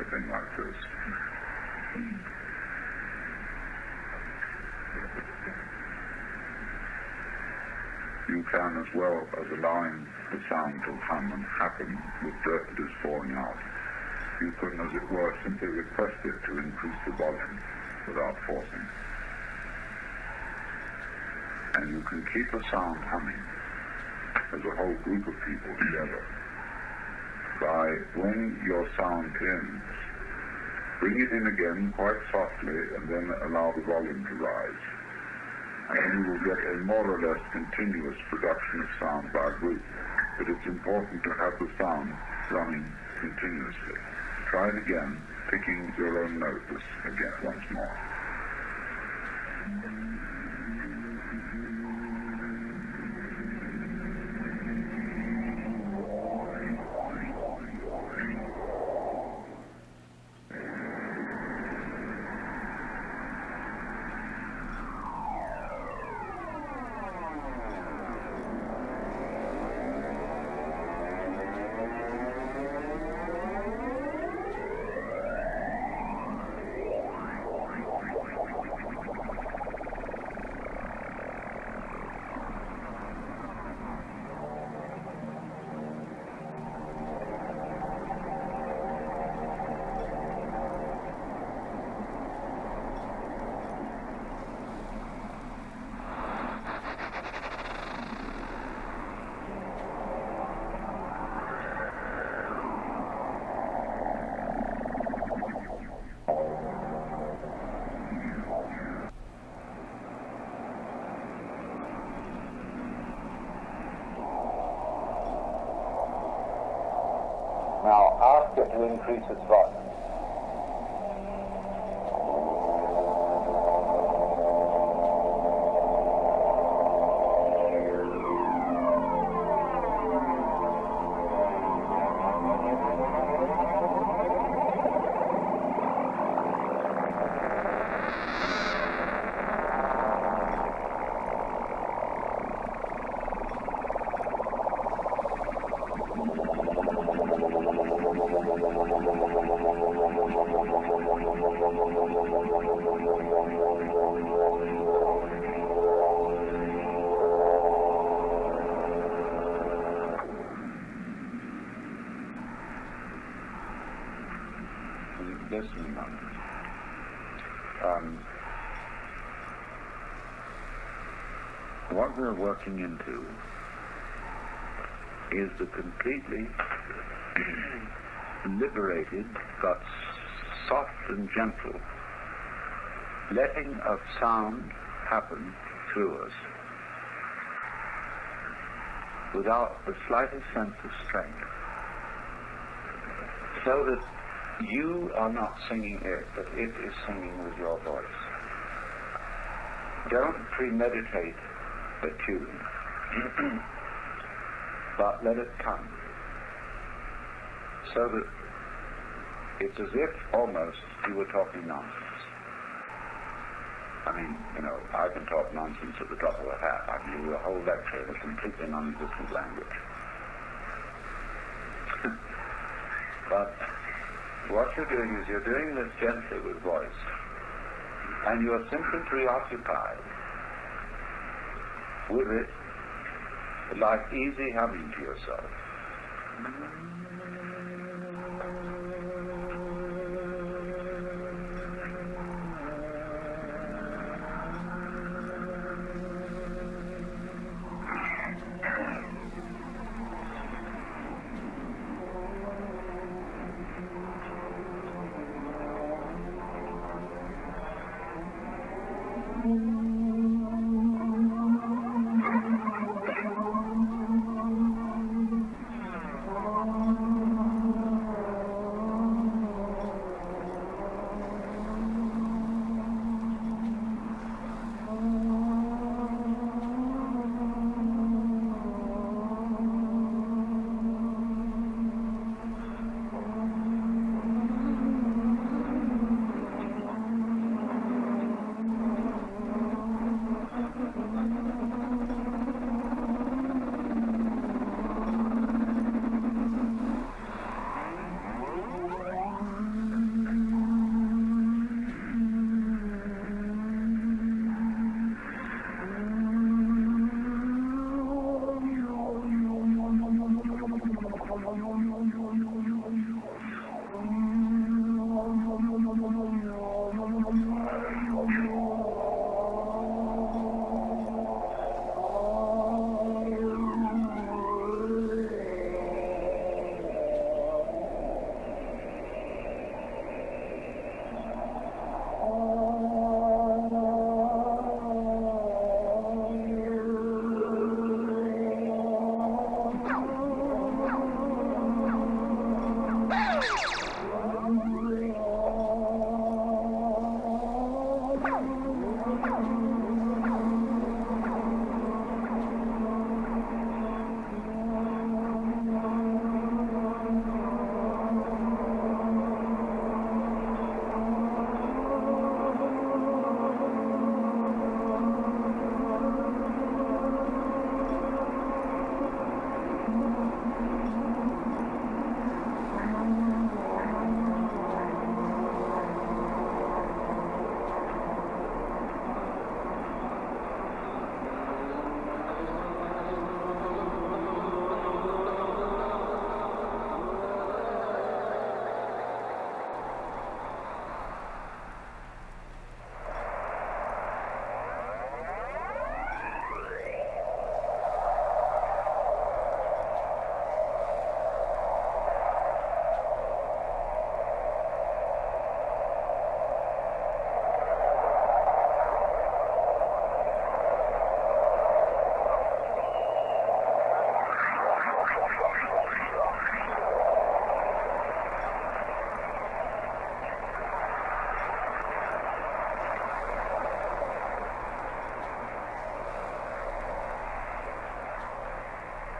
a thing like this. You can, as well as allowing the sound to hum and happen with dirt that is falling out, you can, as it were, simply request it to increase the volume without forcing. And you can keep a sound humming as a whole group of people together by, when your sound ends, bring it in again quite softly and then allow the volume to rise. And then you will get a more or less continuous production of sound by a group. But it's important to have the sound running continuously. Try it again, picking your own note again once more. Now ask it to increase its volume. listening on it. What we're working into is the completely liberated but soft and gentle letting of sound happen through us without the slightest sense of strain, so that you are not singing it, but it is singing with your voice. Don't premeditate a tune, but let it come, so that it's as if almost you were talking nonsense. I mean, I can talk nonsense at the drop of a hat. I can do a whole lecture in a completely non-existent language. But what you're doing is you're doing this gently with voice, and you're simply preoccupied with it, like easy humming to yourself.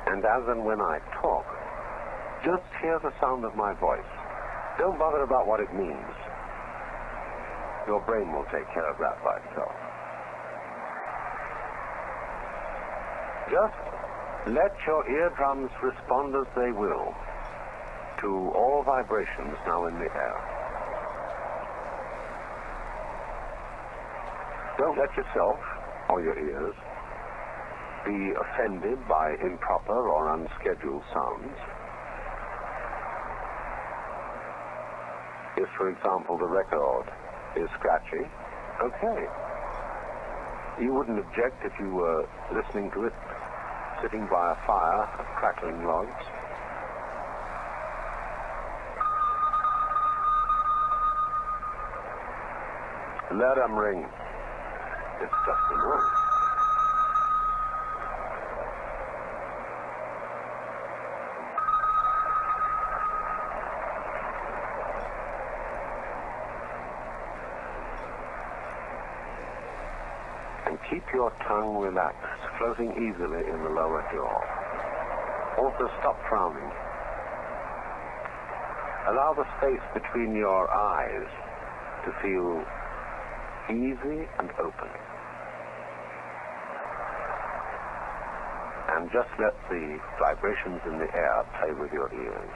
And as and when I talk, just hear the sound of my voice. Don't bother about what it means. Your brain will take care of that by itself. Just let your eardrums respond as they will to all vibrations now in the air. Don't let yourself or your ears be offended by improper or unscheduled sounds. If, for example, the record is scratchy, okay. You wouldn't object if you were listening to it sitting by a fire of crackling logs. Let 'em ring. It's just a noise. And keep your tongue relaxed, floating easily in the lower jaw. Also stop frowning. Allow the space between your eyes to feel easy and open. And just let the vibrations in the air play with your ears.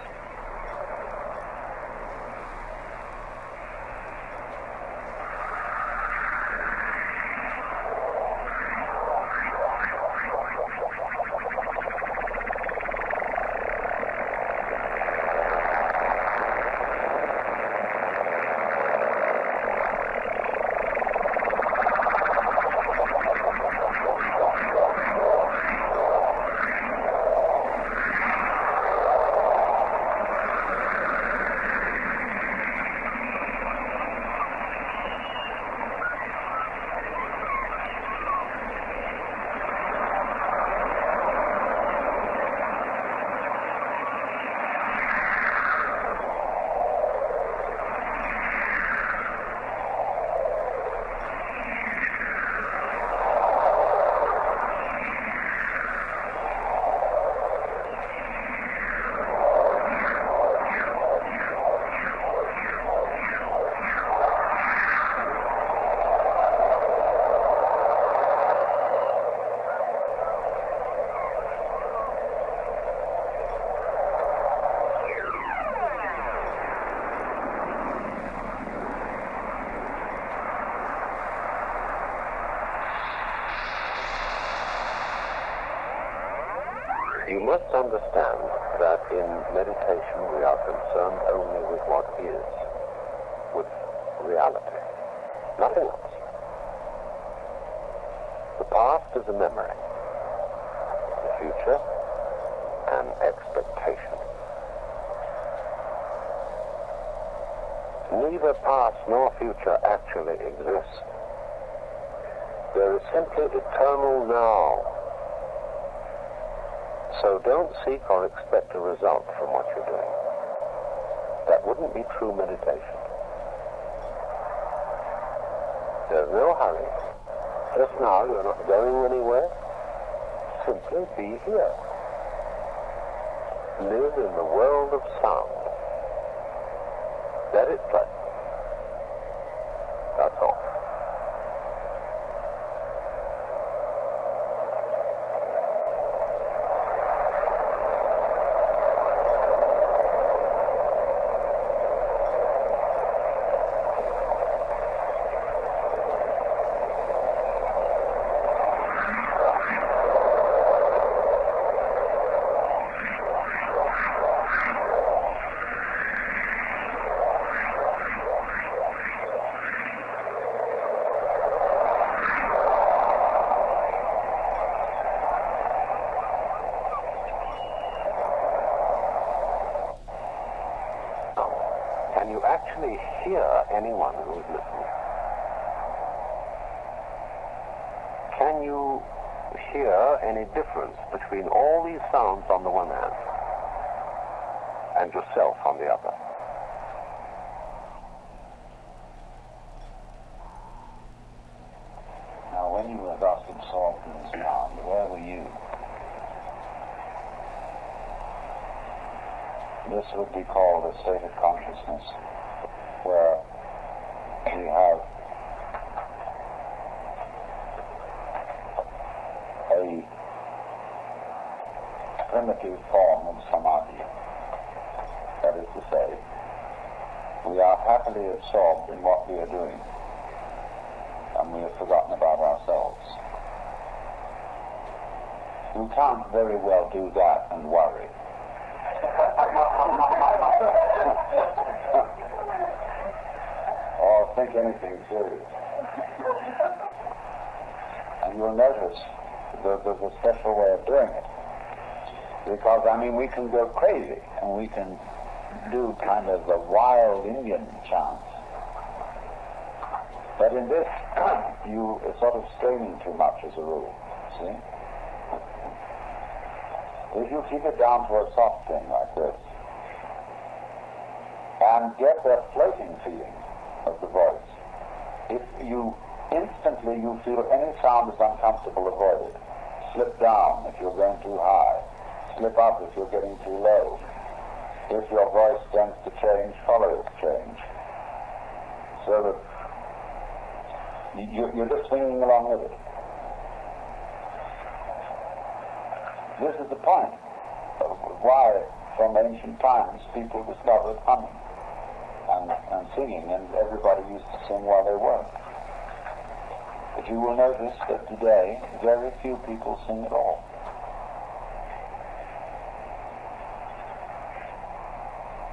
You must understand that in meditation we are concerned only with what is, with reality, nothing else. The past is a memory, the future an expectation. Neither past nor future actually exist. There is simply eternal now. So don't seek or expect a result from what you're doing. That wouldn't be true meditation. There's no hurry. Just now you're not going anywhere. Simply be here. Live in the world of sound. Let it play. That's all. Can you actually hear anyone who's listening? Can you hear any difference between all these sounds on the one hand and yourself on the other? Now, when you were thus absorbed in sound, where were you? This would be called a state of consciousness, where we have a primitive form of samadhi. That is to say, we are happily absorbed in what we are doing, and we have forgotten about ourselves. You can't very well do that and worry. take anything serious. And you'll notice there's a special way of doing it. Because, I mean, we can go crazy, and we can do kind of the wild Indian chants. But in this, you are sort of straining too much as a rule, see? If you keep it down to a soft thing like this, and get that floating feeling of the voice, if you instantly you feel any sound is uncomfortable, avoid it. Slip down if you're going too high. Slip up if you're getting too low. If your voice tends to change, follow its change. So that you're just swinging along with it. This is the point of why, from ancient times, people discovered humming and singing, and everybody used to sing while they worked. But you will notice that today, very few people sing at all.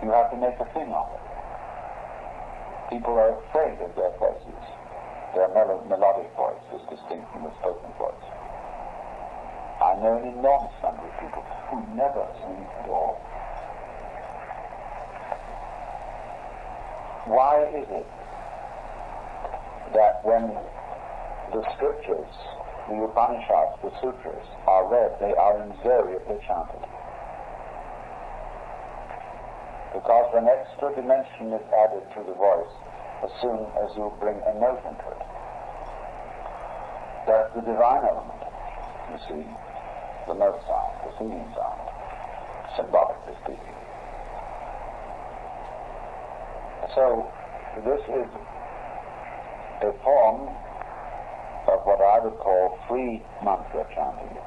You have to make a thing of it. People are afraid of their voices. Their melodic voice is distinct from the spoken voice. I know an enormous number of people who never sing at all. Why is it that when the scriptures, the Upanishads, the sutras are read, they are invariably chanted? Because an extra dimension is added to the voice as soon as you bring a note into it. That's the divine element, you see, the note sound, the singing sound, symbolically speaking. So, this is a form of what I would call free mantra chanting,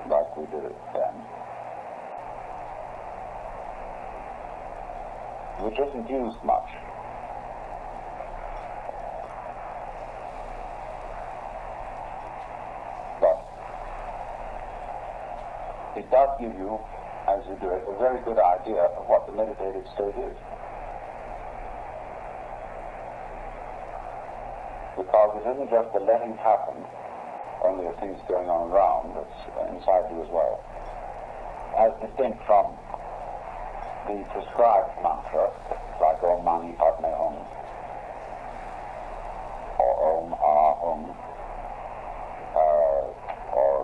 like we did it then, which isn't used much. But it does give you, as you do it, a very good idea of what the meditative state is. Because it isn't just the letting happen, only a thing's going on around, it's inside you as well. As distinct from the prescribed mantra, like Om Mani Padme Hum, or Om Ah Hum, or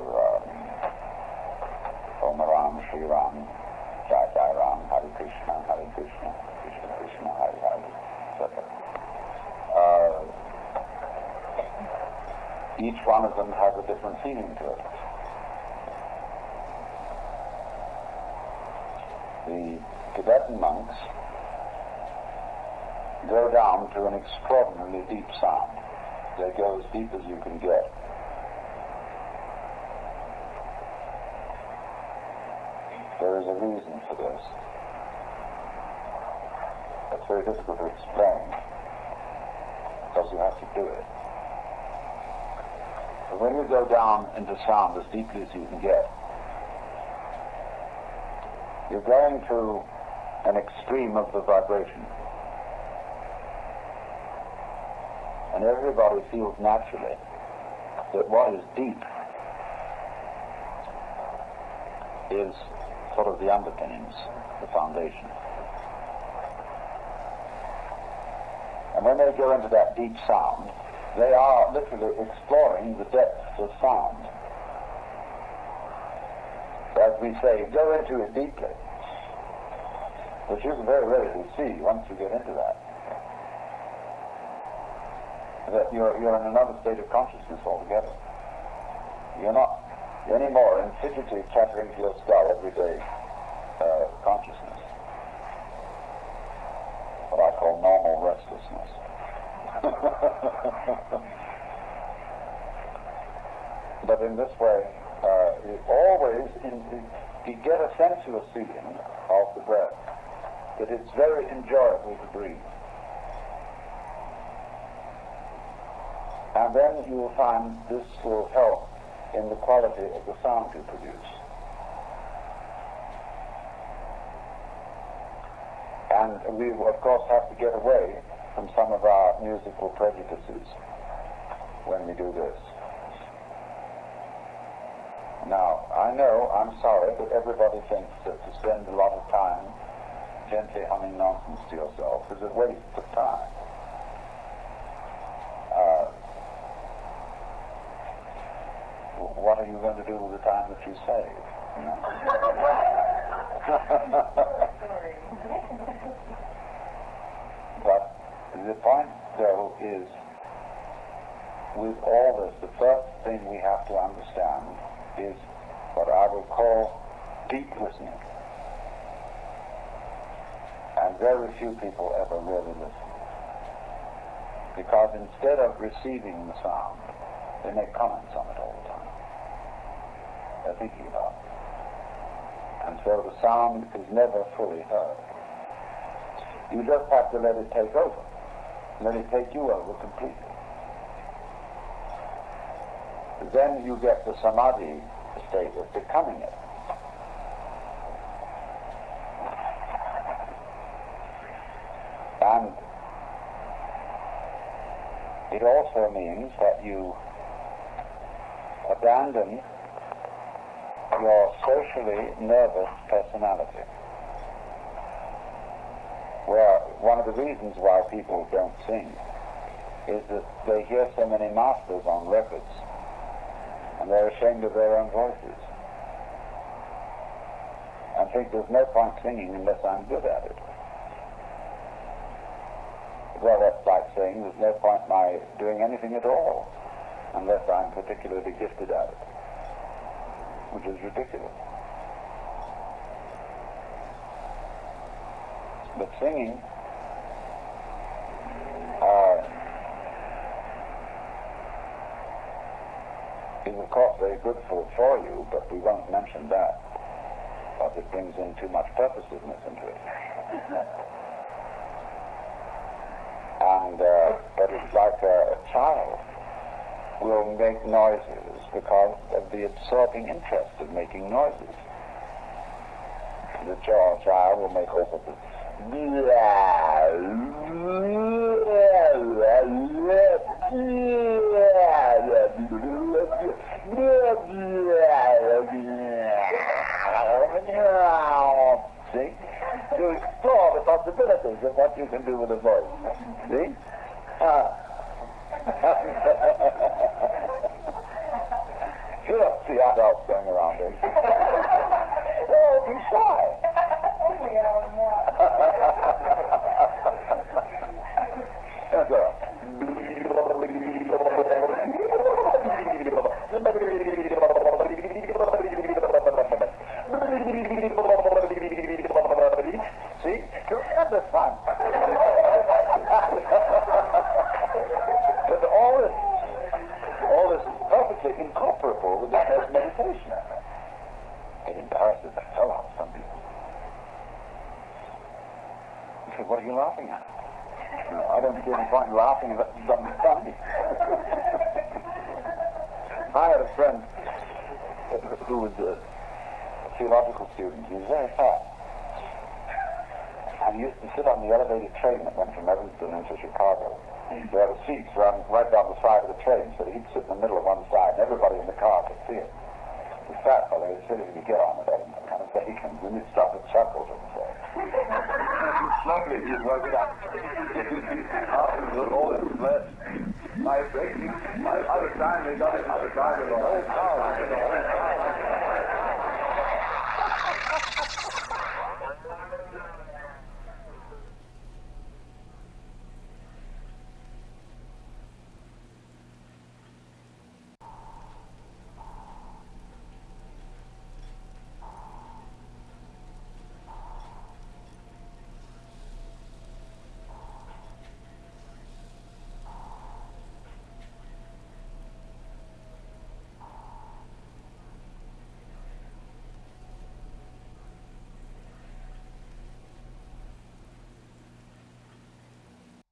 Om Ram Shri Ram, Jai Jai Ram, Hare Krishna, Krishna Krishna, Hare Hare, etc. Each one of them has a different feeling to it. The Tibetan monks go down to an extraordinarily deep sound. They go as deep as you can get. There is a reason for this. It's very difficult to explain, because you have to do it. But when you go down into sound as deeply as you can get, you're going to an extreme of the vibration. And everybody feels naturally that what is deep is sort of the underpinnings, the foundation. And when they go into that deep sound, they are literally exploring the depths of sound. As we say, go into it deeply, which you can very readily see once you get into that. That you're in another state of consciousness altogether. You're not anymore in fidgety, chattering to your skull everyday consciousness. What I call normal restlessness. But in this way, you get a sensuous feeling of the breath, that it's very enjoyable to breathe. And then you will find this will help in the quality of the sound you produce. And we, of course, have to get away from some of our musical prejudices when we do this. Now, I know, I'm sorry, but everybody thinks that to spend a lot of time gently humming nonsense to yourself is a waste of time. What are you going to do with the time that you save? You know? But the point, though, is with all this, the first thing we have to understand is what I would call deep listening. And very few people ever really listen. Because instead of receiving the sound, they make comments on it all the time. They're thinking about it. And so the sound is never fully heard. You just have to let it take over. Let it take you over completely. Then you get the samadhi state of becoming it. And it also means that you abandon your socially nervous personality. Where one of the reasons why people don't sing is that they hear so many masters on records and they're ashamed of their own voices and think there's no point singing unless I'm good at it. Well, that's like saying there's no point my doing anything at all unless I'm particularly gifted at it, which is ridiculous. But singing is of course very good for you, but we won't mention that, because it brings in too much purposiveness into it. And but it's like a child will make noises because of the absorbing interest of making noises. The child will make all sorts of see? To explore the possibilities of what you can do with a voice. See? You don't see adults going around it. They'll be shy. See? You have this fun. But all this is perfectly incorporable with that meditation. It embarrasses the hell out of some people. You say, what are you laughing at? No, I don't see any point in laughing if it's something funny. I had a friend who was a theological student. He was very fat. And he used to sit on the elevated train that went from Evanston into Chicago. There were seats right down the side of the train, so he'd sit in the middle of one side, and everybody in the car could see it. The fat fellow would sit as he get on it, and kind of vacant, and he'd stop and chuckle to himself. Slowly he'd work it out. All this flesh. My other time, they got it out of the whole car.